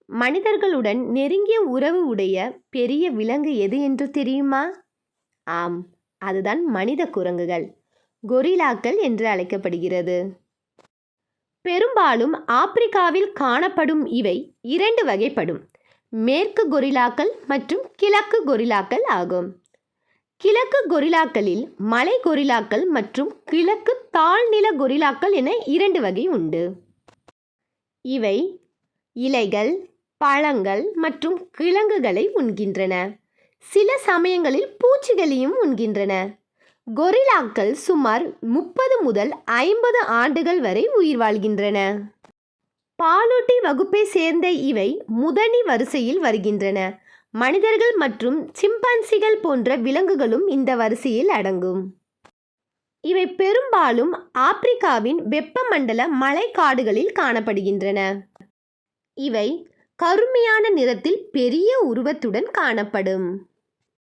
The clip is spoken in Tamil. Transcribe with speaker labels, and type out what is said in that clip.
Speaker 1: மனிதர்களுடன் நெருங்கிய உறவு உடைய பெரிய விலங்கு எது என்று தெரியுமா? ஆம், அதுதான் மனித குரங்குகள், கொரில்லாக்கள் என்று அழைக்கப்படுகிறது. பெரும்பாலும் ஆப்பிரிக்காவில் காணப்படும் இவை 2 வகைப்படும்: மேற்கு கொரில்லாக்கள் மற்றும் கிழக்கு கொரில்லாக்கள் ஆகும். கிழக்கு கொரில்லாக்களில் மலை கொரில்லாக்கள் மற்றும் கிழக்கு தாழ்நில கொரில்லாக்கள் என 2 வகை உண்டு. இவை இலைகள், பழங்கள் மற்றும் கிழங்குகளை உண்கின்றன. சில சமயங்களில் பூச்சிகளையும் உண்கின்றன. கொரில்லாக்கள் சுமார் 30 முதல் 50 ஆண்டுகள் வரை உயிர் வாழ்கின்றன. பாலூட்டி வகுப்பை சேர்ந்த இவை முதனி வரிசையில் வருகின்றன. மனிதர்கள் மற்றும் சிம்பன்சிகள் போன்ற விலங்குகளும் இந்த வரிசையில் அடங்கும். இவை பெரும்பாலும் ஆப்பிரிக்காவின் வெப்பமண்டல மழைக்காடுகளில் காணப்படுகின்றன. இவை கருமையான நிறத்தில் பெரிய உருவத்துடன் காணப்படும்.